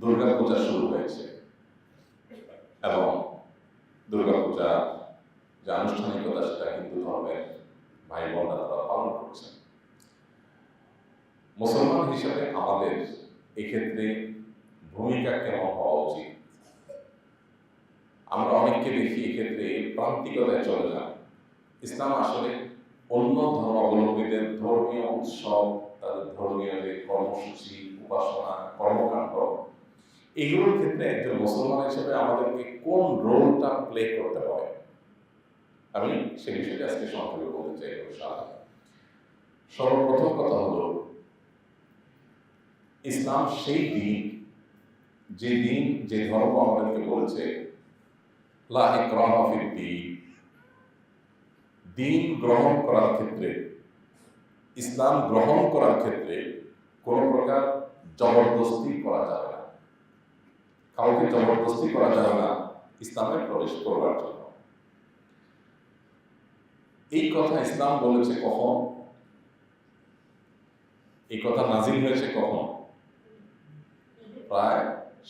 দুর্গাপূজা শুরু হয়েছে এবং দুর্গাপূজা যে আনুষ্ঠানিকতা সেটা হিন্দু ধর্মের ভাই বোনরা তারা পালন করছেন। মুসলমান হিসেবে আমাদের এক্ষেত্রে ভূমিকা কেমন হওয়া উচিত? আমরা অনেককে দেখি এক্ষেত্রে প্রান্তিকতায় চলে যান। ইসলাম আসলে অন্য ধর্মাবলম্বীদের ধর্মীয় উৎসব, তাদের ধর্মীয় যে কর্মসূচি, উপাসনা, কর্মকাণ্ড, এগুলোর ক্ষেত্রে একজন মুসলমান হিসেবে আমাদেরকে কোন রোলটা প্লে করতে হবে, আমি সে বিষয়টা আজকে সংক্ষেপে বলতে চাই। সর্বপ্রথম কথা হলো, ইসলাম সেই দিন, যে দিন, যে ধর্ম আমাদেরকে বলেছে লা ইকরাহা ফিদ্দীন, দিন গ্রহণ করার ক্ষেত্রে, ইসলাম গ্রহণ করার ক্ষেত্রে কোন প্রকার জবরদস্তি করা যাবে না। কাউকে জবরদস্তি করা যাবে না ইসলামে প্রবেশ করবার জন্য। এই কথা ইসলাম বলেছে কখন? এই কথা নাজিল হয়েছে কখন? প্রায়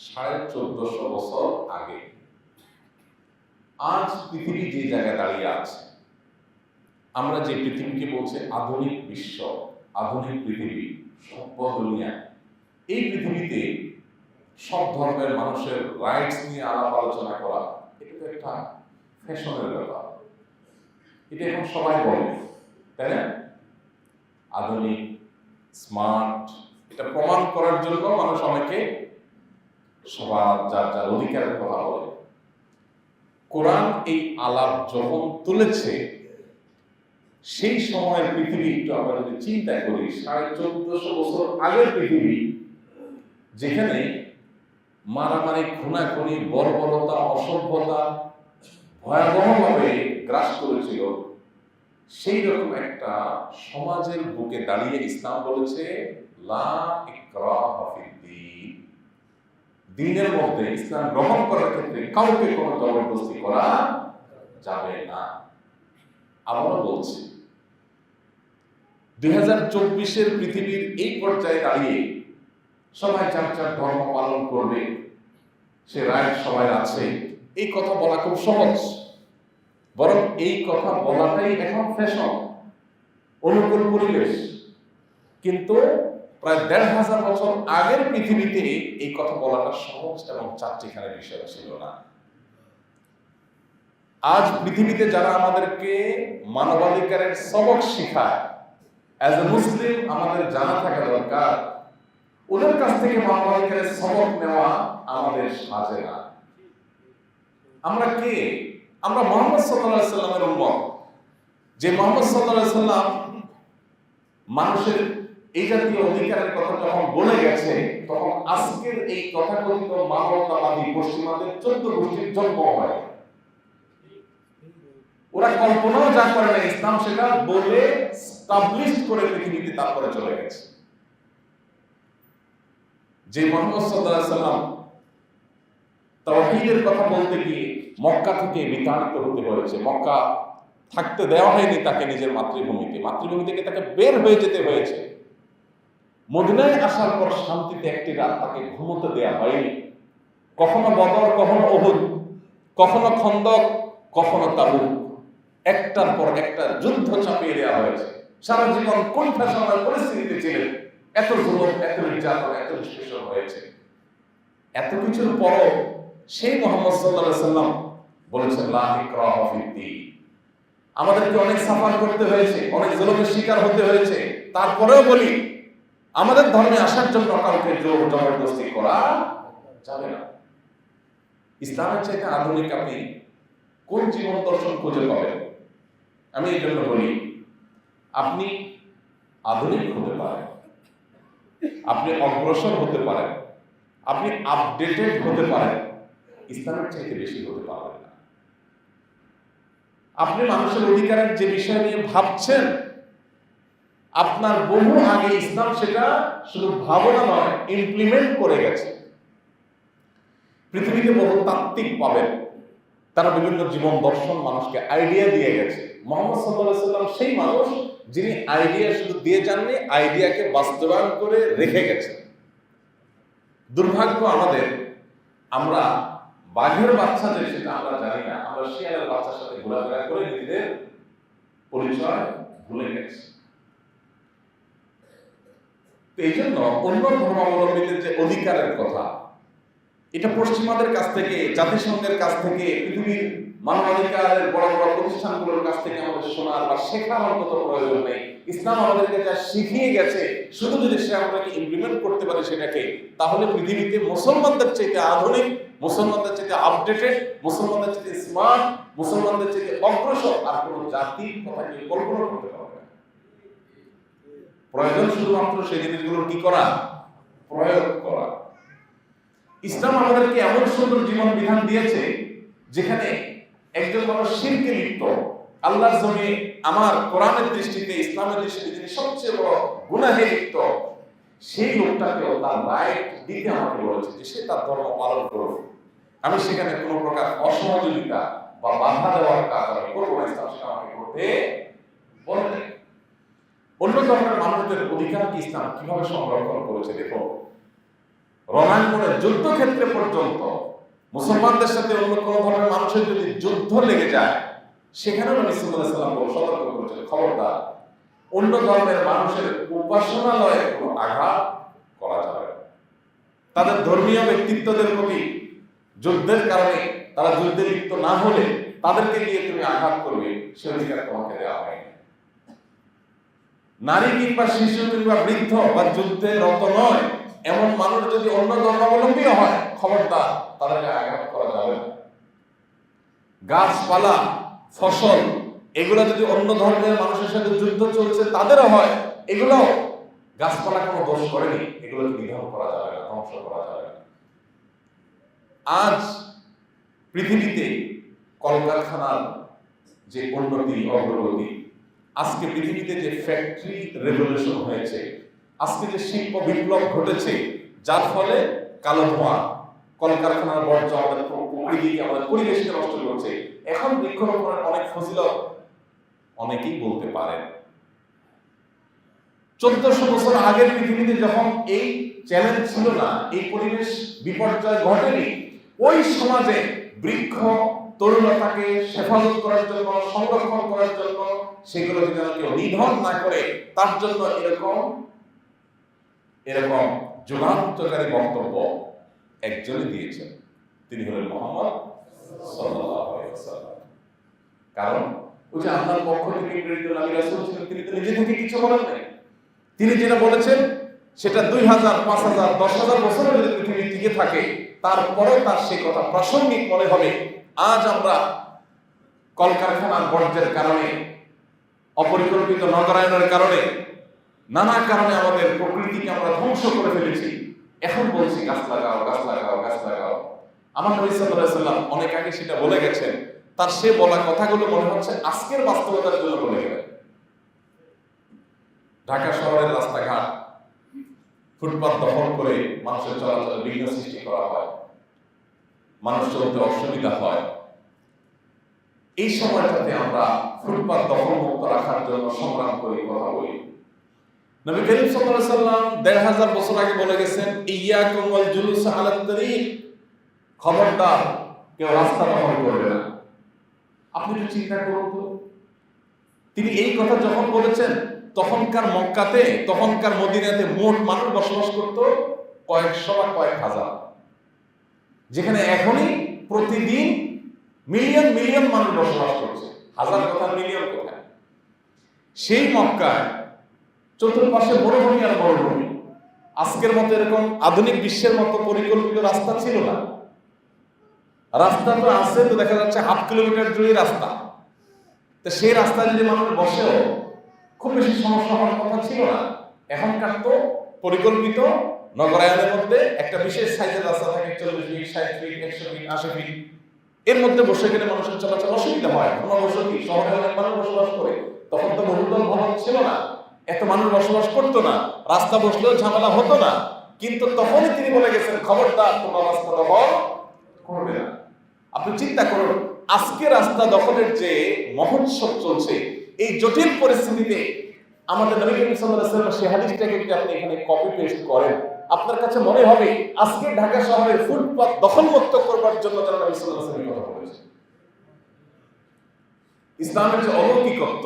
1450 বছর আগে। আজ পৃথিবী যে জায়গায় দাঁড়িয়ে আছে, আমরা যে পৃথিবীকে বলছে আধুনিক বিশ্ব, আধুনিক পৃথিবী, সভ্য দুনিয়া, এই পৃথিবীতে সব ধর্মের মানুষের রাইটস নিয়ে আলাপ আলোচনা করা, এটা তো একটা ফ্যাশনের ব্যাপার। এটা এখন সবাই বলে, তাই না? আধুনিক, স্মার্ট, এটা প্রমাণ করার জন্য মানুষ অনেকে সবার যার যার অধিকারের কথা বলে। কোরআন এই আলাপ যখন তুলেছে, সেই সময়ের পৃথিবী একটু আমরা যদি চিন্তা করি, 1450 বছর আগের পৃথিবী, যেখানে মারামারি, খুনাখুনি, বর্বরতা, অসভ্যতা ভয়াবহভাবে গ্রাস করেছিল, সেই রকম একটা সমাজের বুকে দাঁড়িয়ে ইসলাম বলেছে লা ইকরাহা ফিদ্দীন, দ্বীনের মধ্যে ইসলাম গ্রহণ করার ক্ষেত্রে কাউকে কোনো জবরদস্তি করা যাবে না। আমরা বলছি 2024-এর পৃথিবীর এই পর্যায়ে দাঁড়িয়ে সবাই যার যার ধর্ম পালন করবে, সে রাইট সবাই আছে, এই কথা বলা খুব সহজ। বরং এই কথা বলাটাই এখন ফ্যাশন, অনুকূল পরিবেশ। কিন্তু প্রায় 1500 বছর আগের পৃথিবীতে এই কথা বলাটা সহজ এবং চারটিখানের বিষয় ছিল না। আজ পৃথিবীতে যারা আমাদেরকে মানবাধিকারের সবক শিখায়, অ্যাজ এ মুসলিম আমাদের জানা থাকা দরকার, ওদের কাছ থেকে মানবাধিকারের সবক নেওয়া আমাদের সাজে না। আমরা কে? আমরা মুহাম্মদ সাল্লাল্লাহু আলাইহি সাল্লামের উম্মত। যে মুহাম্মদ সাল্লাল্লাহু আলাইহি সাল্লাম মানুষের এই জাতীয় অধিকারের কথা যখন বলে গেছে, তখন আজকের এই তথাকথিত মানবতাবাদী পশ্চিমাদের 14 গোষ্ঠীর জন্ম হয়। ওরা কল্পনাও যা করে না, ইসলাম সেটা বলে স্টাবলিশ করে পৃথিবীতে তারপরে চলে গেছে। যে মুহাম্মদ সাল্লাল্লাহু আলাইহি সাল্লাম তাওহীদের কথা বলতে গিয়ে মক্কা থেকে বিতাড়িত হতে হয়েছে, মক্কা থাকতে দেওয়া হয়নি তাকে নিজের মাতৃভূমি থেকে তাকে বের হয়ে যেতে হয়েছে। মদিনায় আসার পর শান্তিতে একটি রাত তাকে ঘুমোতে দেওয়া হয়নি। কখনো বদর, কখনো উহুদ, কখনো খন্দক, কখনো তাবুক, একটার পর একটা যুদ্ধ চাপিয়ে দেওয়া হয়েছে। সারা জীবন কণ্ঠাসনের পরিস্থিতিতে ছিলেন, এত জুলুম, এত নির্যাতন, এত নিষ্পেষণ হয়েছে। এত কিছুর পরও সেই মুহাম্মদ সাল্লাল্লাহু আলাইহি সাল্লাম বলেছেন লা ইকরাহা ফিদ্দীন। আমাদেরকে অনেক সাফার করতে হয়েছে, অনেক জুলুমের শিকার হতে হয়েছে, তারপরেও বলি আমাদের ধর্মে আসার জন্য কাউকে জোর জবরদস্তি করা যাবে না। ইসলামের চাইতে আধুনিক আপনি কোন জীবন দর্শন খুঁজে পাবেন? আমি এই জন্য বলি, আপনি আধুনিক হতে পারেন, আপনি অগ্রসর হতে পারেন, আপনি আপডেটেড হতে পারেন, ইসলামের চাইতে বেশি হতে পারবেন না। আপনি মানুষের অধিকারের যে বিষয় নিয়ে ভাবছেন, আপনার বহু আগে ইসলাম সেটা শুধু ভাবনা নয়, ইমপ্লিমেন্ট করে গেছে। পৃথিবীতে বহু তাত্ত্বিক পাবেন, তারা বিভিন্ন জীবন দর্শন মানুষকে আইডিয়া দিয়ে গেছে। মুহাম্মদ সাল্লাল্লাহু আলাইহি সাল্লাম সেই মানুষ যিনি আইডিয়া শুধু দিয়ে যাননি, আইডিয়াকে বাস্তবায়ন করে রেখে গেছেন। দুর্ভাগ্য আমাদের, আমরা বাঘের বাচ্চা যে সেটা আমরা জানি না, আমরা শিয়ালের বাচ্চার সাথে ঘোরাফেরা করে নিজেদের পরিচয় ভুলে গেছি। এই জন্য অন্য ধর্মাবলম্বীদের যে অধিকারের কথা, এটা পশ্চিমাদের কাছ থেকে, জাতিসংঘের কাছ থেকে, পৃথিবীর মানবাধিকারের বড় বড় প্রতিষ্ঠানগুলোর কাছ থেকে আমাদের শোনার বা শেখার অন্তত প্রয়োজন নেই। ইসলাম আমাদেরকে যা শিখিয়ে গেছে, শুধু যদি সে আমাদেরকে ইমপ্লিমেন্ট করতে পারে সেটাকে, তাহলে পৃথিবীতে মুসলমানদের চাইতে আধুনিক, মুসলমানদের চাইতে আপডেটেড, মুসলমানদের চাইতে স্মার্ট, মুসলমানদের চাইতে অগ্রসর আর কোন জাতির কথা কেউ কল্পনা করতে পারবে না। প্রয়োজন শুধুমাত্র সেই জিনিসগুলোর কি করা, প্রয়োগ করা। ইসলাম আমাদেরকে এমন সুন্দর জীবন বিধান দিয়েছে যেখানে একজন মানুষ শিরকে লিপ্ত, আল্লাহর জমিনে আমার কোরআনের দৃষ্টিতে, ইসলামের দৃষ্টিতে যিনি সবচেয়ে বড় গুনাহে লিপ্ত, সেই লোকটাকেও তার রাইট দিতে আমাকে বলেছে যে সে তার ধর্ম পালন করবে। আমি সেখানে কোনো প্রকার অসহযোগিতা বা বাধা দেওয়ার কাজ আমি করবো না, ইসলাম সেটা আমাকে করতে বলে। অন্য ধর্মের মানুষদের অধিকার কি ইসলাম কিভাবে সংরক্ষণ করেছে দেখো। রণাঙ্গনের যুদ্ধক্ষেত্রে পর্যন্ত মুসলমানদের সাথে অন্য কোন ধর্মের মানুষের যদি যুদ্ধ লেগে যায়, সেখানেও নবী সাল্লাল্লাহু আলাইহি ওয়াসাল্লাম সতর্ক করেছেন, খবরদার অন্য ধর্মের মানুষের উপাসনালয়ে কোনো আঘাত করা যাবে না। তাদের ধর্মীয় ব্যক্তিত্বদের প্রতি যুদ্ধের কারণে তারা যুদ্ধে লিপ্ত না হলে তাদেরকে দিয়ে তুমি আঘাত করবে, সে অধিকার তোমাকে দেওয়া হয়নি। নারী কিংবা শিশু কিংবা বৃদ্ধ বা যুদ্ধে রত নয় এমন মানুষ যদি অন্য ধর্মাবলম্বী হয়, খবরদার তাদেরকে আঘাত করা যাবে না। গাছপালা, ফসল, এগুলো যদি অন্য ধর্মের মানুষের সাথে যুদ্ধ চলছে তাদেরও হয়, এগুলো গাছপালা কোনো দোষ করেনি, এগুলো নিধন করা যাবে না, ধ্বংস করা যাবে না। আজ পৃথিবীতে কলকারখানার যে উন্নতি, অগ্রগতি, আজকে পৃথিবীতে যে ফ্যাক্টরি রেভলিউশন হয়েছে, আজকে যে শিল্প বিপ্লব ঘটেছে, যার ফলে কালো ধোঁয়া, কলকারখানার বর্জ্য আমাদের প্রকৃতিকে, আমাদের পরিবেশকে নষ্ট করছে। এখন বৃক্ষরোপণের অনেক ফজিলত অনেকেই বলতে পারেন। 1400 বছর আগের পৃথিবীতে যখন এই চ্যালেঞ্জ ছিল না, এই পরিবেশ বিপর্যয় ঘটেনি, ওই সমাজে বৃক্ষ তরুণতাকে হেফাজত করার জন্য, সংরক্ষণ করার জন্য, সেগুলো যেন কেউ নিধন না করে, তার জন্য এরকম যুগান্তকারী বক্তব্য একজনই দিয়েছেন, তিনি হলেন মুহাম্মদ সাল্লাল্লাহু আলাইহি ওয়াসাল্লাম। কারণ ওই যে আল্লাহর পক্ষ থেকে প্রেরিত নবী রাসূল ছিলেন, তিনি তো নিজে থেকে কিছু বলেন নাই। তিনি যেটা বলেছেন সেটা 2000, 5000, 10,000 বছর যদি পৃথিবী টিকে থাকে, তারপরেও তার সেই কথা প্রাসঙ্গিক মনে হবে। আজ আমরা কলকারখানার বর্জ্যের কারণে, অপরিকল্পিত নগরায়নের কারণে, নানা কারণে আমাদের প্রকৃতিকে আমরা ধ্বংস করে ফেলেছি। এখন বলছি গাছ লাগাও, গাছ লাগাও, গাছ লাগাও। আমার নবী সাল্লাল্লাহু আলাইহি ওয়াসাল্লাম অনেক আগে সেটা বলে গেছেন। তার সে বলা কথাগুলো মনে হচ্ছে আজকের বাস্তবতার জন্য বলে গেলেন। ঢাকা শহরের রাস্তাঘাট, ফুটপাত দখল করে মানুষের চলাচলে বিঘ্ন সৃষ্টি করা হয়, মানুষ চলতে অসুবিধা হয়। এই সময়টাতে আমরা ফুটপাত দখল মুক্ত রাখার জন্য সংগ্রাম করি, কথা বলি। নবী করিম সাল্লাল্লাহু আলাইহি ওয়াসাল্লাম 1500 বছর আগে বলে গেছেন, ইয়াকুম ওয়াল জুলুস আলাত তারিক, খবরদার কেউ রাস্তা দখল করবে না। আপনি একটু চিন্তা করুন তো, তিনি এই কথা যখন বলেছেন, তখনকার মক্কাতে, তখনকার মদিনাতে মোট মানুষ বসবাস করত কয়েকশো বা কয়েক হাজার, যেখানে এখনই প্রতিদিন মিলিয়ন মিলিয়ন মানুষ বসবাস করছে। হাজার কোথায়, মিলিয়ন কোথায়। সেই মক্কায় চতুর্পাশে মরুভূমি আর মরুভূমি। আজকের মতো এরকম আধুনিক বিশ্বের মতো পরিকল্পিত রাস্তা ছিল না। রাস্তা তো আছে, তো দেখা যাচ্ছে 1/2 কিলোমিটার জুড়ে রাস্তা। তো সেই রাস্তায় যদি মানুষ বসেও খুব বেশি সমস্যা হওয়ার কথা ছিল না। এখনকার তো পরিকল্পিত নগরায়নের মধ্যে একটা বিশেষ সাইজের রাস্তা থাকে, 40 ফিট, 60 ফিট, 100 ফিট, 80 ফিট। এর মধ্যে বসে গেলে মানুষের চলাচল অসুবিধা হয়। ঘনবসতি, শহরে অনেক মানুষ বসবাস করে। তখন তো বহুতল ভবন ছিল না, এত মানুষ বসবাস করতো না, রাস্তা বসলেও ঝামেলা হতো না। কিন্তু তখনই তিনি বলে গেছেন, খবরদার তোমরা রাস্তা দখল করবে না। আপনি চিন্তা করুন, আজকে রাস্তা দখলের যে মহোৎসব চলছে, এই জটিল পরিস্থিতিতে আমাদের নবী করিম সাল্লাল্লাহু আলাইহি ওয়াসাল্লাম সেই হাদিসটাকে যদি আপনি এখানে কপি পেস্ট করেন, আপনার কাছে মনে হবে আজকে ঢাকা শহরে ফুটপাত দখলমুক্ত করবার জন্য যারা নবী সাল্লাল্লাহু আলাইহি ওয়াসাল্লাম কথা বলেছে। ইসলামের যে অলৌকিকত্ব,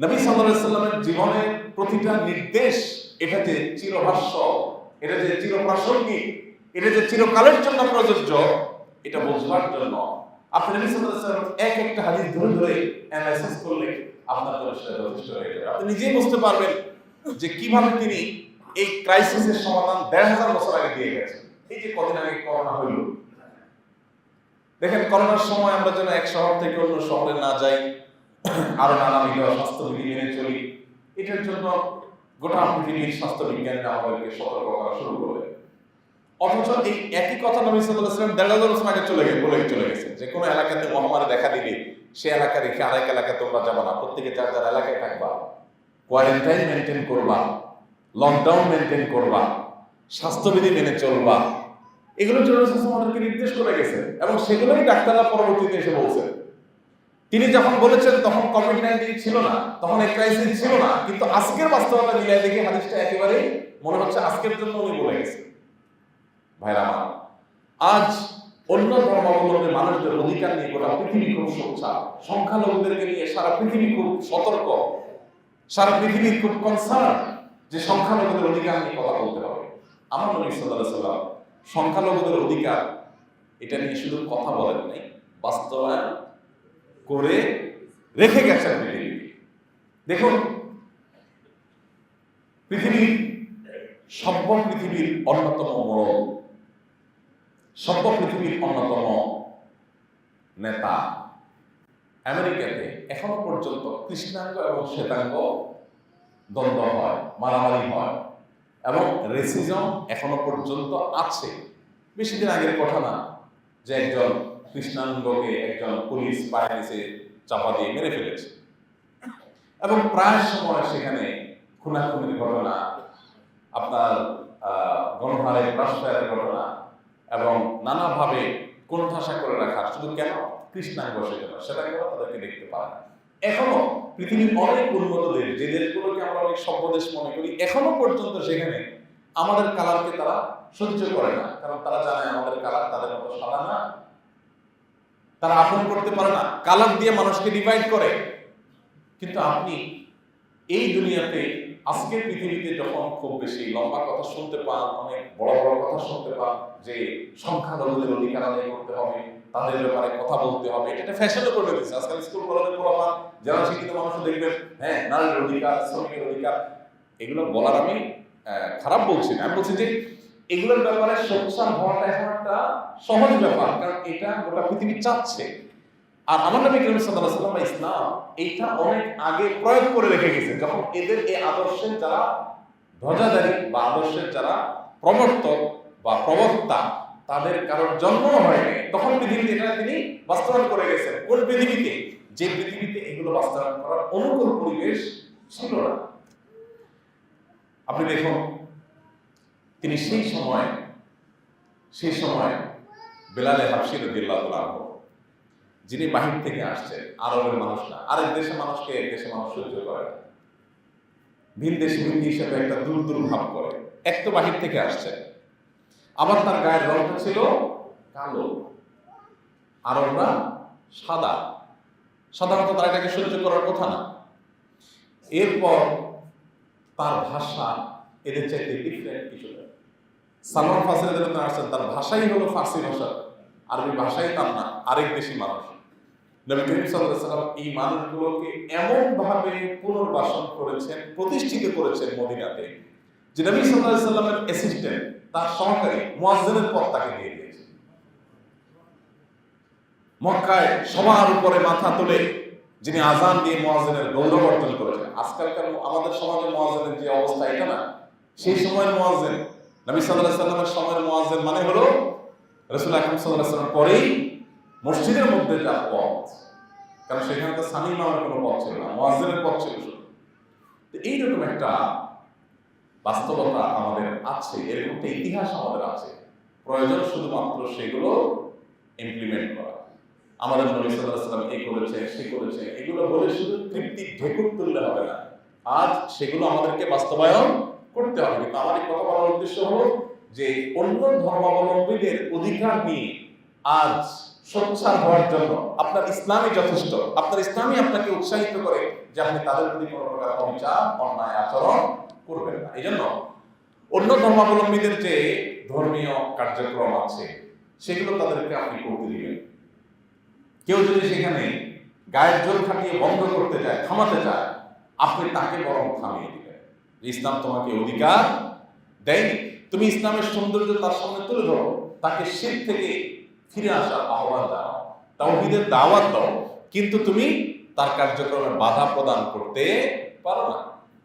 নবী সাল্লাল্লাহু আলাইহি ওয়াসাল্লামের জীবনের প্রতিটা নির্দেশ এটা যে চিরভাষ্য, এটা যে চিরপ্রাসঙ্গিক, এটা যে চিরকালের জন্য প্রযোজ্য, এটা বোঝবার জন্য আপনি নবী সাল্লাল্লাহু আলাইহি ওয়াসাল্লাম এক একটা হাদিস ধরে ধরে অ্যানালাইসিস করলে আপনার জন্য সেটা যথেষ্ট হয়ে যাবে। আপনি নিজেই বুঝতে পারবেন যে কিভাবে তিনি এই ক্রাইসিসের সমাধান ১৫০০ বছর আগে দিয়ে গেছেন। এই যে কদিন আগে করোনা হইল, দেখেন করোনার সময় আমরা যেন এক শহর থেকে অন্য শহরে না যাই, আরো নানাবিধ স্বাস্থ্যবিধি মেনে চলি, এটার জন্য গোটা পৃথিবীর স্বাস্থ্য বিজ্ঞানীরা আমাদেরকে সতর্ক করা শুরু করলেন। অথচ এই একই কথা নবী সাল্লাল্লাহু আলাইহি ওয়াসাল্লাম ১৫০০ বছর আগে বলে চলে গেছেন যে কোনো এলাকাতে মহামারী দেখা দিলে সে এলাকা রেখে আরেক এলাকায় তোমরা যাবা না, প্রত্যেকে যার যার এলাকায় থাকবা, কোয়ারেন্টাইন মেনটেন করবা, লকডাউন মেনটেন করবা, স্বাস্থ্যবিধি মেনে চলবা, এগুলো আমাদেরকে নির্দেশ করে গেছে এবং সেগুলোই ডাক্তাররা পরবর্তীতে এসে বলছেন। তিনি যখন বলেছেন তখন কোভিড-19 ছিল না, তখন এই ক্রাইসিস ছিল না, কিন্তু আজকের বাস্তবতা মিলাই দেখে হাদিসটা একেবারে মনে হচ্ছে আজকের জন্য উনি বলে গেছেন। ভাইরা আমার, আজ অন্য ধর্মাবলম্বী মানুষদের অধিকার নিয়ে গোটা পৃথিবী খুব সোচ্চার, সংখ্যালঘুদেরকে নিয়ে সারা পৃথিবী খুব সতর্ক, সারা পৃথিবী খুব কনসার্ন যে সংখ্যালঘুদের অধিকার নিয়ে কথা বলতে হবে। আমার নবী সাল্লাল্লাহু আলাইহি ওয়াসাল্লাম সংখ্যালঘুদের অধিকার এটা নিয়ে শুধু কথা বলেন নাই, বাস্তবায়ন করে রেখে গেছেন পৃথিবী। দেখুন, পৃথিবীর অন্যতম বড়, সভ্য পৃথিবীর অন্যতম নেতা আমেরিকাতে এখনো পর্যন্ত কৃষ্ণাঙ্গ এবং শ্বেতাঙ্গ দ্বন্দ্ব হয়, মারামারি হয় এবং রেসিজম এখনো পর্যন্ত আছে। বেশি দিন আগের কথা না যে একজন কৃষ্ণাঙ্গকে একজন পুলিশ পায়ের নিচে চাপা দিয়ে মেরে ফেলেছে এবং প্রায় সময় সেখানে খুনাখুনির ঘটনা, আপনার গণহারের প্রাশ্রয়ের ঘটনা এবং নানাভাবে কোণঠাসা করে রাখা, শুধু কেন কৃষ্ণাঙ্গ সেটাকেও তাদেরকে দেখতে পারে না। এখনো পৃথিবীর অনেক উন্নত দেশ, যে দেশগুলোকে আমরা অনেক সভ্য দেশ মনে করি, এখনো পর্যন্ত সেখানে আমাদের কালারকে তারা সহ্য করে না, কারণ তারা জানে আমাদের কালার তাদের মতো সাদা না, তারা আপন করতে পারে না, কালার দিয়ে মানুষকে ডিভাইড করে। কিন্তু আপনি এই দুনিয়াতে আজকের পৃথিবীতে যখন খুব বেশি লম্বা কথা শুনতে পান, অনেক বড় বড় কথা শুনতে পান যে সংখ্যালঘুদের অধিকার আদায় করতে হবে, তাদের ব্যাপারে কথা বলতে হবে, এটা ফ্যাশনে করে দিচ্ছে। আজকাল স্কুল কলেজে পড়ান যারা শিক্ষিত মানুষ দেখবেন, হ্যাঁ নারীর অধিকার, শ্রমিকের অধিকার, এগুলো বলার আমি খারাপ বলছি না, আমি বলছি যে এগুলোর ব্যাপারে সোচ্চার হওয়াটা এখন একটা সহজ ব্যাপার, কারণ এটা গোটা পৃথিবী চাচ্ছে। আর আমার নবী করিম সাল্লাল্লাহু আলাইহি ওয়াসাল্লাম ইসলাম এইটা অনেক আগে প্রয়োগ করে রেখে গেছে। যখন এদের এই আদর্শের যারা ধ্বজাধারী বা আদর্শের যারা প্রবর্তক বা প্রবক্তা তাদের কারোর জন্ম হয়নি, তখন পৃথিবীতে এটা তিনি বাস্তবায়ন করে গেছেন। কোন পৃথিবীতে? যে পৃথিবীতে এগুলো বাস্তবায়ন করার অনুকূল পরিবেশ ছিল না। আপনি দেখুন, তিনি সেই সময় বেলালে হাবশী রাদিয়াল্লাহু আনহু, যিনি বাহির থেকে আসছেন, আরবের মানুষ না, আরেক দেশের মানুষকে এক দেশের মানুষ সহ্য করে না, ভিন দেশি হিসেবে একটা দূর ভাব করে, এক তো বাহির থেকে আসছে, আবার তার গায়ের রংটা ছিল কালো, আরবরা সাধারণত তারা এটাকে সহ্য করার কথা না। এরপর তার ভাষা এদের চাইতে ডিফারেন্ট কিছু। সালমান ফার্সি রাদিয়াল্লাহু আসছেন, তার ভাষাই হলো ফার্সি ভাষা, আরবি ভাষাই তার না, আরেক দেশি মানুষ। নবী করিম সাল্লাল্লাহু আলাইহি ওয়াসাল্লাম এই মানুষগুলোকে এমন ভাবে পুনর্বাসন করেছেন, প্রতিষ্ঠিত করেছেন মদিনাতে, যে নবী সাল্লাল্লাহু আলাইহি ওয়াসাল্লামের অ্যাসিস্ট্যান্ট, তার সহকারী মুয়াজ্জিনের পদ তাকে দিয়ে দিয়েছে। মক্কায় সবার উপরে মাথা তুলে যিনি আযান দিয়ে মুয়াজ্জিনের গৌরব অর্জন করেছেন। আজকালকার আমাদের সমাজে মুয়াজ্জিনের যে অবস্থা, এটা না, সেই সময়ের মুয়াজ্জিন, নবী সাল্লাল্লাহু আলাইহি ওয়াসাল্লামের সময়ের মুয়াজ্জিন মানে হলো রাসূল আকরাম সাল্লাল্লাহু আলাইহি ওয়াসাল্লাম পরেই মসজিদের মধ্যে যার পথ, কারণ সেখানে তো সানি ইমামের কোনো পথ ছিল না, মুয়াজ্জিনের পথ ছিল শুধু। এইরকম একটা বাস্তবতা আমাদের আছে, এরকম একটা ইতিহাস আমাদের আছে, প্রয়োজন শুধুমাত্র সেগুলো ইমপ্লিমেন্ট করা। আমাদের নবী সাল্লাল্লাহু আলাইহি ওয়াসাল্লাম এই করেছে, সে করেছে, এগুলো বলে শুধু তৃপ্তি ঢেকুর তুললে হবে না, আজ সেগুলো আমাদেরকে বাস্তবায়ন করতে হবে। কিন্তু আমার এই কথা বলার উদ্দেশ্য হলো যে অন্য ধর্মাবলম্বীদের অধিকার নিয়ে আজ সোচ্চার হওয়ার জন্য আপনার ইসলামই যথেষ্ট। আপনার ইসলামই আপনাকে উৎসাহিত করে যে আপনি তাদের প্রতি কোনো প্রকার অবিচার, অন্যায় আচরণ করবেন না। এই জন্য অন্য ধর্মাবলম্বীদের যে ধর্মীয় কার্যক্রম আছে সেগুলো তাদেরকে আপনি করতে দিবেন। কেউ যদি সেখানে গায়ের জোর খাটিয়ে বন্ধ করতে যায়, থামাতে চায়, আপনি তাকে বরং থামিয়ে দিবেন। ইসলাম তোমাকে অধিকার দেয়নি, তুমি ইসলামের সৌন্দর্য তার সামনে তুলে ধরো, তাকে শিরক থেকে ফিরে আসার আহ্বান জানাও, তাওহীদের দাওয়াত দাও, কিন্তু তুমি তার কার্যক্রমে বাধা প্রদান করতে পারো না।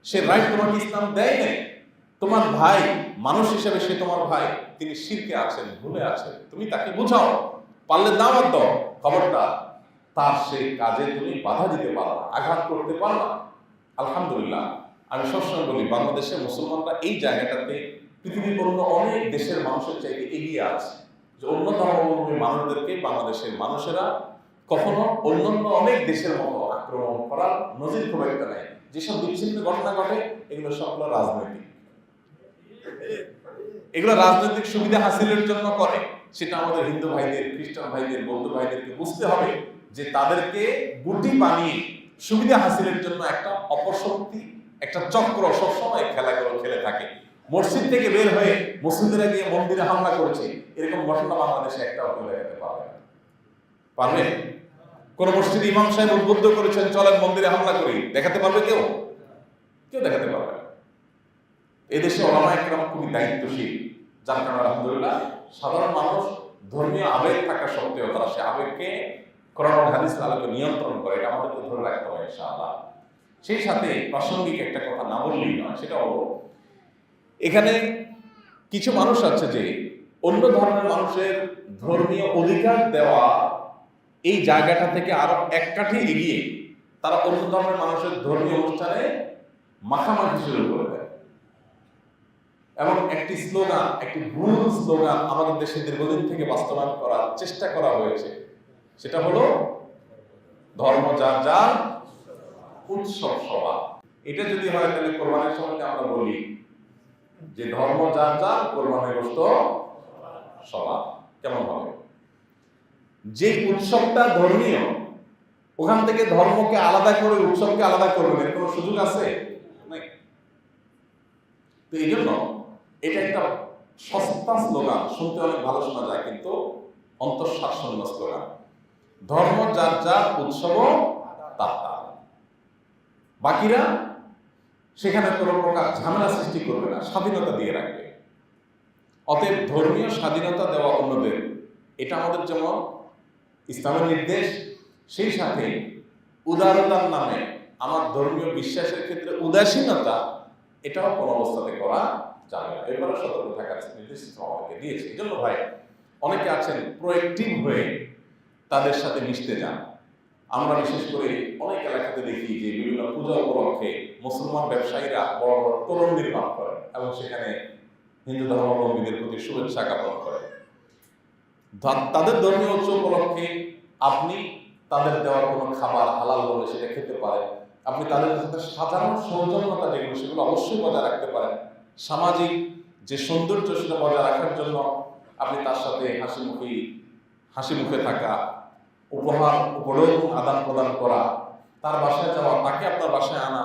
সে রাইট তোমাকে ইসলাম দেয় নাই। তোমার ভাই মানুষ হিসেবে সে তোমার ভাই, তিনি শিরকে আছেন, ভুলে আছেন, তুমি তাকে বুঝাও, পারলে দাওয়াত দাও, খবরদার তার সেই কাজে তুমি বাধা দিতে পারো না, আঘাত করতে পারো না। আলহামদুলিল্লাহ, আমি সবসময় বলি বাংলাদেশে মুসলমানরা এই জায়গাটাতে পৃথিবীর অন্য অনেক দেশের মানুষের চাইতে এগিয়ে আছে। যে অন্য ধর্মাবলম্বী মানুষদেরকে বাংলাদেশের মানুষেরা কখনো অন্যান্য অনেক দেশের মতো আক্রমণ করার নজির খুব একটা নেই। যেসব বিচ্ছিন্ন ঘটনা ঘটে এগুলো সবগুলো রাজনৈতিক, এগুলো রাজনৈতিক সুবিধা হাসিলের জন্য করে। সেটা আমাদের হিন্দু ভাইদের, খ্রিস্টান ভাইদের, বৌদ্ধ ভাইদেরকে বুঝতে হবে যে তাদেরকে গুটি বানিয়ে সুবিধা হাসিলের জন্য একটা অপশক্তি, একটা চক্র সবসময় খেলাগুলো খেলে থাকে। মসজিদ থেকে বের হয়ে মুসলিমরা গিয়ে মন্দিরে হামলা করেছে, এরকম ঘটনা বাংলাদেশে একটাও কেউ দেখাতে পারবে না। পারবে? কোন মসজিদ ইমাম সাহেব উদ্বুদ্ধ করেছেন চলেন মন্দিরে হামলা করি, দেখাতে পারবে কেউ? কেউ দেখাতে পারবে না। এদেশে ওলামা একরাম খুবই দায়িত্বশীল, যার কারণে আলহামদুলিল্লাহ সাধারণ মানুষ ধর্মীয় আবেগ থাকা সত্ত্বেও তারা সে আবেগকে কোরআন ও হাদিসের আলোকে নিয়ন্ত্রণ করে। এটা আমাদেরকে ধরে রাখতে হবে ইনশাআল্লাহ। সেই সাথে প্রাসঙ্গিক একটা কথা না বললেই নয়, সেটা হলো এখানে কিছু মানুষ আছে যে অন্য ধর্মের মানুষের ধর্মীয় অধিকার দেওয়া এই জায়গাটা থেকে আরো এক কাঠি এগিয়ে তারা অন্য ধর্মের মানুষের ধর্মীয় অনুষ্ঠানে মাখামাখি শুরু করে দেয়। এবং একটি স্লোগান, একটি ভুল স্লোগান আমাদের দেশে দীর্ঘদিন থেকে বাস্তবায়ন করার চেষ্টা করা হয়েছে, সেটা হলো ধর্ম যার যার, উৎসব সবার। এটা যদি হয় তাহলে কোরবানির সময় আমরা বলি যে ধর্ম যার যার, কোরবানির গোশত সবার। কেমন হবে? যে উৎসবটা ধর্মীয় ওখান থেকে ধর্মকে আলাদা করে উৎসবকে আলাদা করবেন এর কোনো সুযোগ আছে? নাই। তো এই জন্য এটা একটা সস্তা স্লোগান, শুনতে অনেক ভালো শোনা যায় কিন্তু অন্তঃসারশূন্য স্লোগান। ধর্ম যার যার, উৎসব তার তার। বাকিরা সেখানে কোনো প্রকার ঝামেলা সৃষ্টি করবে না, স্বাধীনতা দিয়ে রাখবে। অতএব ধর্মীয় স্বাধীনতা দেওয়া অন্যদের, এটা আমাদের যেমন ইসলামের নির্দেশ, সেই সাথে উদারতার নামে আমার ধর্মীয় বিশ্বাসের ক্ষেত্রে উদাসীনতা, এটাও কোনো অবস্থাতে করা যাবে না। এরপরে সতর্ক থাকার নির্দেশ আমাদেরকে দিয়েছে। এই জন্য ভাই অনেকে আছেন প্রোয়েক্টিভ হয়ে তাদের সাথে মিশতে যান। আমরা বিশেষ করে অনেক এলাকাতে দেখি যে বিভিন্ন পূজা উপলক্ষে মুসলমান ব্যবসায়ীরা বড় বড় তোরণ নির্মাণ করেন এবং সেখানে হিন্দু ধর্মাবলম্বীদের প্রতি শুভেচ্ছা জ্ঞাপন করেন। তাদের ধর্মীয় উৎসব উপলক্ষে আপনি তাদের দেওয়ার কোনো খাবার হালাল বলে সেটা খেতে পারেন। আপনি তাদের সাথে সাধারণ সৌজন্যতা যেগুলো সেগুলো অবশ্যই বজায় রাখতে পারেন। সামাজিক যে সৌন্দর্য সেটা বজায় রাখার জন্য আপনি তার সাথে হাসি মুখে থাকা, উপহার উপঢৌকন আদান প্রদান করা, তার বাসায় যাওয়া, তাকে আপনার বাসায় আনা,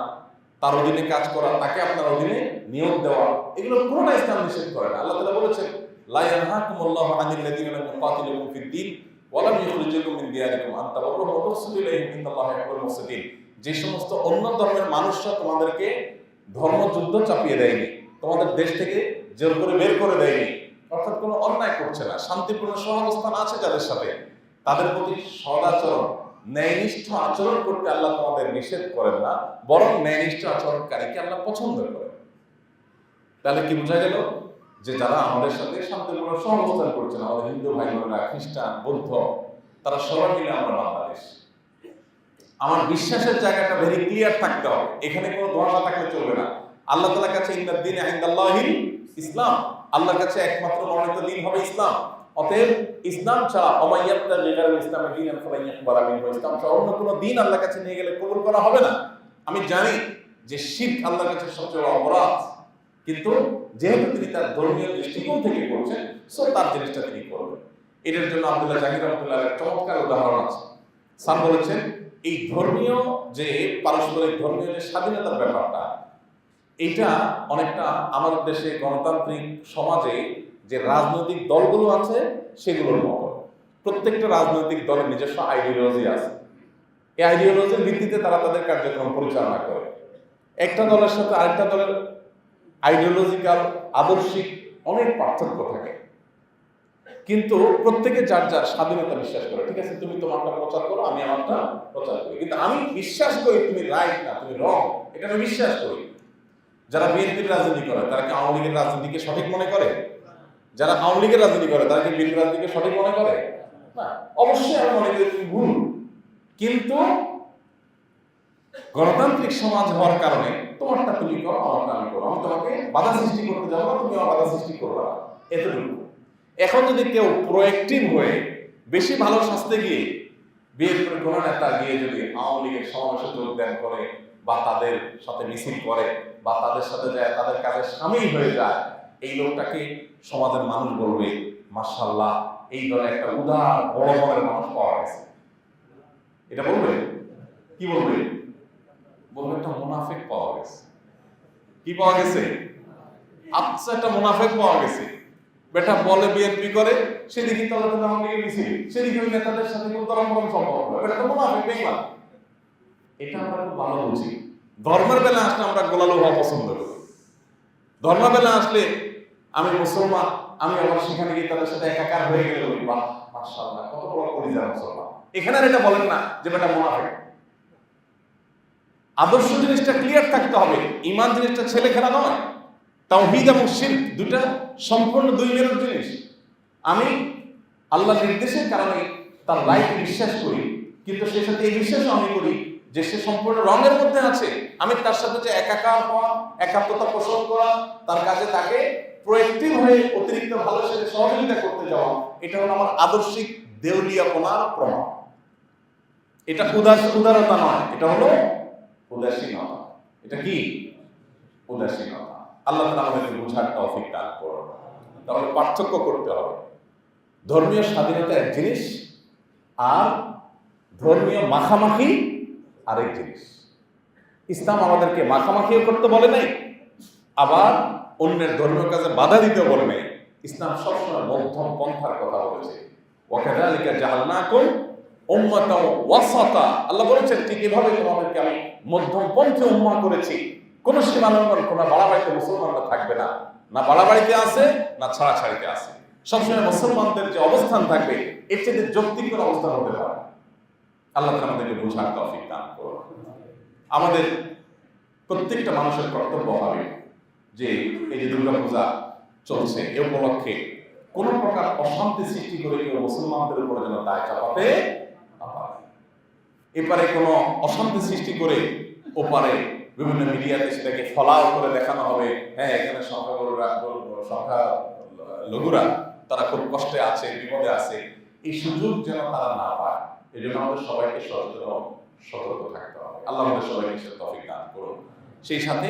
তার অধীনে কাজ করা, তাকে আপনার অধীনে নিয়োগ দেওয়া, এগুলো পুরোটা ইসলাম নিষেধ করে না। আল্লাহ তাআলা বলেছেন লা ইয়ানহাকুমুল্লাহু আনিল লাযীনা লাম ইউকাতিলুকুম ফিদ-দীন ওয়া লাম ইখরিজুকুম মিন দিয়ারিকুম আন তাবাররুহুম ওয়া তুহসিনু ইলাইহিম ইন্নাল্লাহা ইউহিব্বুল মুহসিনিন। যে সমস্ত অন্য ধর্মের মানুষরা তোমাদেরকে ধর্মযুদ্ধ চাপিয়ে দেয়নি, তোমাদের দেশ থেকে জোর করে বের করে দেয়নি, অর্থাৎ কোনো অন্যায় করছে না, শান্তিপূর্ণ সহাবস্থান আছে যাদের সাথে, তাদের প্রতি সদাচরণ, ন্যায়নিষ্ঠ আচরণ করতে আল্লাহ তোমাদের নিষেধ করেন না, বরং ন্যায়নিষ্ঠ আচরণকারীকে আল্লাহ পছন্দ করেন। তাহলে কি বোঝা গেল যে যারা আমাদের সাথে শান্তিপূর্ণ সহাবস্থান করছেন, আমাদের হিন্দু ভাই বোনেরা, খ্রিস্টান, বৌদ্ধ, তারা সবাই মিলে আমরা বাংলাদেশ। আমার বিশ্বাসের জায়গাটা ভেরি ক্লিয়ার থাকতে হবে, এখানে কোনো ধোঁয়াশা থাকলে চলবে না। আল্লাহ তাআলার কাছে ইন্নাদ দীন ইনদাল্লাহিল ইসলাম, আল্লাহর কাছে একমাত্র মনোনীত দিন হবে ইসলাম। অতএব ইসলাম ছাড়া অমাইয়াত্তা লিগাল ইসলামের দিন ফালাইয়াকবারা মিনহু, ইসলাম ছাড়া অন্য কোনো দিন আল্লাহর কাছে নিয়ে গেলে কবুল করা হবে না। আমি জানি যে শিরক আল্লাহর কাছে সবচেয়ে বড় অপরাধ, কিন্তু যেহেতু তিনি তার ধর্মীয় দৃষ্টিকোণ থেকে করছেন, সো তার জিনিসটা তিনি করবেন। এটার জন্য আব্দুল্লাহ জাহির রহমতুল্লাহ এর চমৎকার উদাহরণ আছে। স্যার বলেছেন এই ধর্মীয় যে পারস্পরিক ধর্মীয় যে স্বাধীনতার ব্যাপারটা, এটা অনেকটা আমাদের দেশে গণতান্ত্রিক সমাজে যে রাজনৈতিক দলগুলো আছে সেগুলোর মতো। প্রত্যেকটা রাজনৈতিক দলের নিজস্ব আইডিওলজি আছে। এই আইডিওলজির ভিত্তিতে তারা তাদের কার্যক্রম পরিচালনা করে। একটা দলের সাথে আরেকটা দলের আইডিওলজিক্যাল আদর্শিক অনেক পার্থক্য থাকে, কিন্তু প্রত্যেকে যার যার স্বাধীনতা বিশ্বাস করে। ঠিক আছে, তুমি তোমারটা প্রচার করো, আমি আমারটা প্রচার করি, কিন্তু আমি বিশ্বাস করি তুমি রাইট না, তুমি রং, এটা আমি বিশ্বাস করি। যারা বিএনপির রাজনীতি করে তারা কি আওয়ামী লীগের রাজনীতিকে সঠিক মনে করে? যারা আওয়ামী লীগের রাজনীতি করে তারা কি বিএনপির রাজনীতিকে সঠিক মনে করে? না, অবশ্যই আমি মনে করি তুমি ভুল। কিন্তু গণতান্ত্রিক সমাজ হওয়ার কারণে তোমারটা তুমি করো, আমারটা আমি করো, আমি তোমাকে বাধা সৃষ্টি করতে যাবো না, তুমি আমার বাধা সৃষ্টি করবে না, এতটুকু। এখন যদি কেউ প্রোঅ্যাক্টিভ হয়ে বেশি ভালো শাস্তে গিয়ে বিএনপির কোনো নেতা গিয়ে যদি আওয়ামী লীগের সমাবেশে যোগদান করে বা তাদের সাথে মিছিল করে বা তাদের সাথে যায় তাদের কাজে সামিল হয়ে যায়, এই লোকটাকে সমাজের মানুষ বলবে মাশাআল্লাহ, এই দলে একটা উদার বড় মনের মানুষ পাওয়া গেছে। এটা বলবে কি বলবে? বলবে একটা মুনাফিক পাওয়া গেছে। কি পাওয়া গেছে? আচ্ছা, একটা মুনাফিক পাওয়া গেছে। বেটা বলে বিএনপি করে, সেদিকে তাহলে তো আওয়ামী লীগের মিছিল, সেদিকে ওই নেতাদের সাথে কোনো তরঙ্গম সম্পর্ক, এটা তো মুনাফিক বেঈমান। এটা আমরা খুব ভালো বুঝি। ধর্মের বেলা আসলে আমরা গোলালো হওয়া পছন্দ করি। ধর্মের বেলা আসলে আমি মুসলমান, আমি আবার সেখানে গিয়ে তাদের সাথে একাকার হয়ে গেলে বলি বাহ মাশাআল্লাহ, কত বড় পরিবার মুসলমান। এখানে আর এটা বলেন না যে বেটা মুনাফিক। আদর্শ জিনিসটা ক্লিয়ার থাকতে হবে। ঈমান জিনিসটা ছেলে খেলা নয়। তাওহীদ এবং শিরক দুটো সম্পূর্ণ দুই মেরুর জিনিস। আমি আল্লাহর নির্দেশের কারণে তার লাইফ বিশ্বাস করি, কিন্তু সে সাথে এই বিশ্বাসও আমি করি যে সে সম্পূর্ণ রঙের মধ্যে আছে। আমি তার সাথে যে একাকার হওয়া, একাত্মতা পোষণ করা, তার কাজে তাকে প্রোঅ্যাক্টিভ হয়ে অতিরিক্ত ভালো সাথে সহযোগিতা করতে যাওয়া, এটা হলো আমার আদর্শিক দেউলিয়াপনার প্রমাণ। এটা উদারতা নয়, এটা হলো উদাসীনতা। এটা কি? উদাসীনতা। আল্লাহ তাআলা আমাদেরকে বোঝার তৌফিক দান করুন। তাহলে পার্থক্য করতে হবে। ধর্মীয় স্বাধীনতা এক জিনিস, আর ধর্মীয় মাখামাখি আরেক জিনিস। ইসলাম আমাদেরকে মাখামাখিও করতে বলে নাই, আবার অন্যের ধর্মীয় কাজে বাধা দিতেও বলে নাই। ইসলাম সবসময় মধ্যম পন্থার কথা বলেছে। ওয়াকাযালিকা জাআলনাকুম উম্মাতাও ওয়াসাতা। আল্লাহ বলেছেন ঠিক এভাবে তোমাদেরকে আমি মধ্যম পন্থী উম্মাহ করেছি। কোন সীমালঙ্ঘন, কোন বাড়াবাড়িতে মুসলমানরা থাকবে না, না বাড়াবাড়িতে আছে না ছাড়াছাড়িতে আছে। সবসময় মুসলমানদের যে অবস্থান থাকবে এর চেয়ে যৌক্তিক কোনো অবস্থান হতে পারে। আল্লাহ তাআলা আমাদেরকে বোঝার তৌফিক দান করুন। আমাদের প্রত্যেকটা মানুষের কর্তব্য হবে যে এই যে দুর্গা পূজা চলছে, এ উপলক্ষে কোন প্রকার অশান্তি সৃষ্টি করে কেউ মুসলমানদের উপরে যেন দায় চাপাতে না পারে। এপারে কোনো অশান্তি সৃষ্টি করে ওপারে বিভিন্ন মিডিয়াতে সেটাকে ফলাও করে দেখানো হবে, হ্যাঁ এখানে সংখ্যা লঘুরা তারা খুব কষ্টে আছে, বিপদে আছে, এই সুযোগ যেন তারা না পায়। এই জন্য আমাদের সবাইকে সতর্ক থাকতে হবে। আল্লাহ আমাদের সবাইকে সে তৌফিক দান করুন। সেই সাথে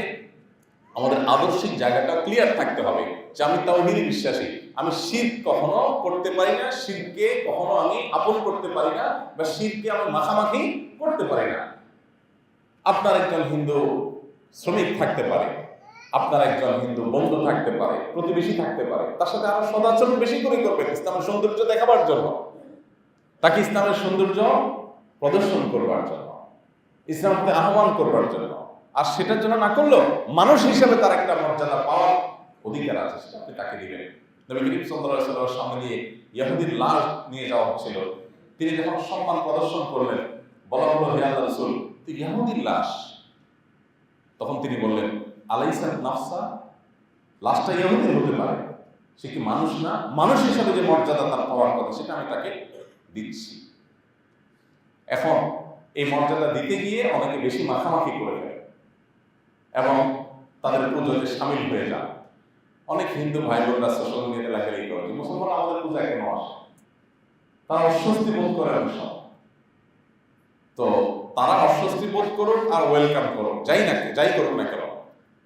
আমাদের আদর্শিক জায়গাটা ক্লিয়ার থাকতে হবে যে আমি তাওহীদে বিশ্বাসী, আমি শিরক কখনো করতে পারি না, শিরকে কখনো আমি আপন করতে পারি না, বা শিরকে আমি মাখামাখি করতে পারি না। আপনার একজন হিন্দু শ্রমিক থাকতে পারে, আপনার একজন হিন্দু বন্ধু থাকতে পারে, প্রতিবেশী থাকতে পারে, তার সাথে আরো সদাচরণ বেশি করে করবেন ইসলামের সৌন্দর্য দেখাবার জন্য, তাকে ইসলামের সৌন্দর্য প্রদর্শন করবার জন্য, ইসলামকে আহ্বান করবার জন্য। আর সেটার জন্য না করলেও মানুষ হিসেবে তার একটা মর্যাদা পাওয়ার অধিকার আছে, সেটা আপনি তাকে দিবেন। নবী করিম সাল্লাল্লাহু আলাইহি ওয়াসাল্লামের সামনে দিয়ে ইহুদির লাশ নিয়ে যাওয়া হচ্ছিল, তিনি যখন সম্মান প্রদর্শন করলেন, বলা হলো হে আল্লাহর রাসূল, তুই ইহুদির লাশ। তখন তিনি বললেন আলাইসা নাফসা, লাশটা ইহুদির হতে পারে, সে কি মানুষ না? মানুষ হিসেবে যে মর্যাদা তার পাওয়ার কথা সেটা আমি তাকে দিচ্ছি। এখন এই মর্যাদা দিতে গিয়ে অনেকে বেশি মাখামাখি করে দেয় এবং তাদের পুজোতে সামিল হয়ে যান। অনেক হিন্দু ভাই বোনরা সোশ্যাল মিডিয়াতে লেখালেখি করে যে মুসলমান আমাদের পূজায় কেন আসে, তারা অস্বস্তি বোধ করে অনেক। তো তারা অস্বস্তি বোধ করুক আর ওয়েলকাম করুক, যাই করুক না কেন,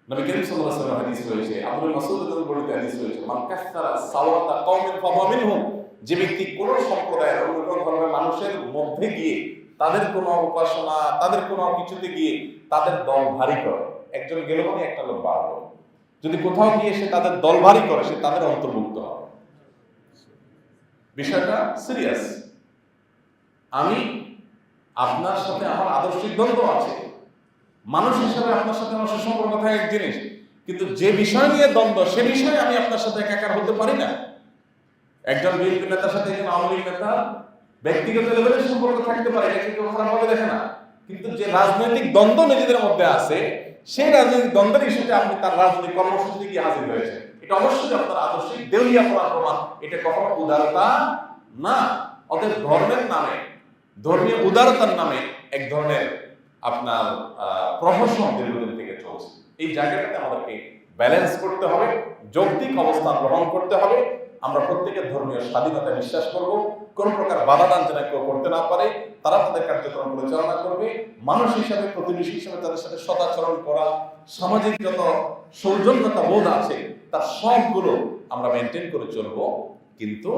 নবী করিম সাল্লাল্লাহু আলাইহি ওয়াসাল্লাম হাদিস রয়েছে, আবুল মাসউদ রাদিয়াল্লাহু বর্ণিত হাদিস রয়েছে, মান কাসসারা সাওয়াতা কওমিন ফাহুয়া মিনহুম, যে ব্যক্তি কোন সম্প্রদায়ের অন্য কোন ধর্মের মানুষের মধ্যে গিয়ে তাদের কোন উপাসনা, তাদের কোন কিছুতে গিয়ে তাদের দল ভারী করে, একজন গেল মানে একটা লোক বাড়লো, যদি কোথাও গিয়ে সে তাদের দল ভারী করে সে তাদের অন্তর্ভুক্ত হবে। বিষয়টা সিরিয়াস। আমি আপনার সাথে আমার আদর্শিক দ্বন্দ্ব আছে, মানুষ হিসাবে আপনার সাথে আমার সুসম্পর্ক থাকে এক জিনিস, কিন্তু যে বিষয় নিয়ে দ্বন্দ্ব সে বিষয়ে আমি আপনার সাথে একাকার হতে পারি না। একজন বিএনপি নেতার সাথে একজন আওয়ামী লীগ নেতা ব্যক্তিগত লেভেলে সম্পর্ক থাকতে পারে, এটা কেউ খারাপভাবে দেখে না, কিন্তু যে রাজনৈতিক দ্বন্দ্ব নিজেদের মধ্যে আছে সেই রাজনৈতিক দ্বন্দ্বের ইস্যুতে আপনি তার রাজনৈতিক কর্মসূচিতে গিয়ে হাজির হয়েছে, এটা অবশ্যই আপনার আদর্শিক দেউলিয়া পড়ার প্রমাণ, এটা কখনো উদারতা না। অতএব ধর্মের নামে, ধর্মীয় উদারতার নামে এক ধরনের আপনার প্রহসন দীর্ঘদিন থেকে চলছে। এই জায়গাটাতে আমাদেরকে ব্যালেন্স করতে হবে, যৌক্তিক অবস্থান গ্রহণ করতে হবে। আমরা প্রত্যেকের ধর্মীয় স্বাধীনতা বিশ্বাস করব, কোন প্রকার বাধাদান যেন কেউ করতে না পারে, তারা তাদের কার্যক্রম পরিচালনা করবে। মানুষ হিসাবে, প্রতিবেশী হিসাবে তাদের সাথে সদাচরণ করা, সামাজিক যত সৌজন্যতা বোধ আছে তার সবগুলো আমরা মেনটেন করে চলবো, কিন্তু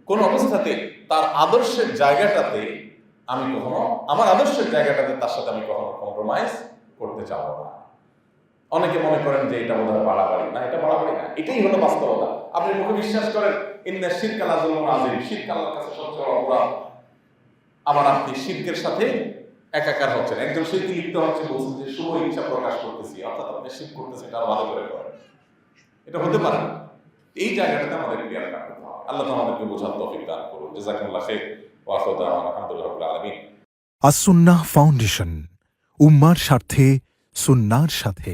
কোন অবস্থাতে তার আদর্শের জায়গাটাতে আমি কখনো, আমার আদর্শের জায়গাটাতে তার সাথে আমি কখনো কম্প্রোমাইজ করতে চাবো না। অনেকে মনে করেন যে এটা বোধহয় বাড়াবাড়ি, না, এটা বাড়াবাড়ি না, এটাই হলো বাস্তবতা। আপনি মুখে বিশ্বাস করেন ইন্না শিরকা লাযুলমুন আযীম, শিরক আল্লাহর কাছে সবচেয়ে বড় অপরাধ। আবার আপনি শিরকের সাথে একাকার হচ্ছেন, একজন শিরকে লিপ্ত হচ্ছে, বলছেন যে শুভ ইচ্ছা প্রকাশ করতেছি, অর্থাৎ আপনি শিরক করতেছেন, এটা ভালো করে করেন, এটা হতে পারে না। এই জায়গাটাতে আমাদের ক্লিয়ার রাখতে হবে। আল্লাহ আমাদেরকে বোঝার তৌফিক দান করুন। জাযাকুমুল্লাহ খাইর ওয়া আখিরু দাওয়ানা আলহামদুলিল্লাহি রাব্বিল আলামিন। আস-সুন্নাহ ফাউন্ডেশন, উম্মার স্বার্থে সুন্নাহর সাথে।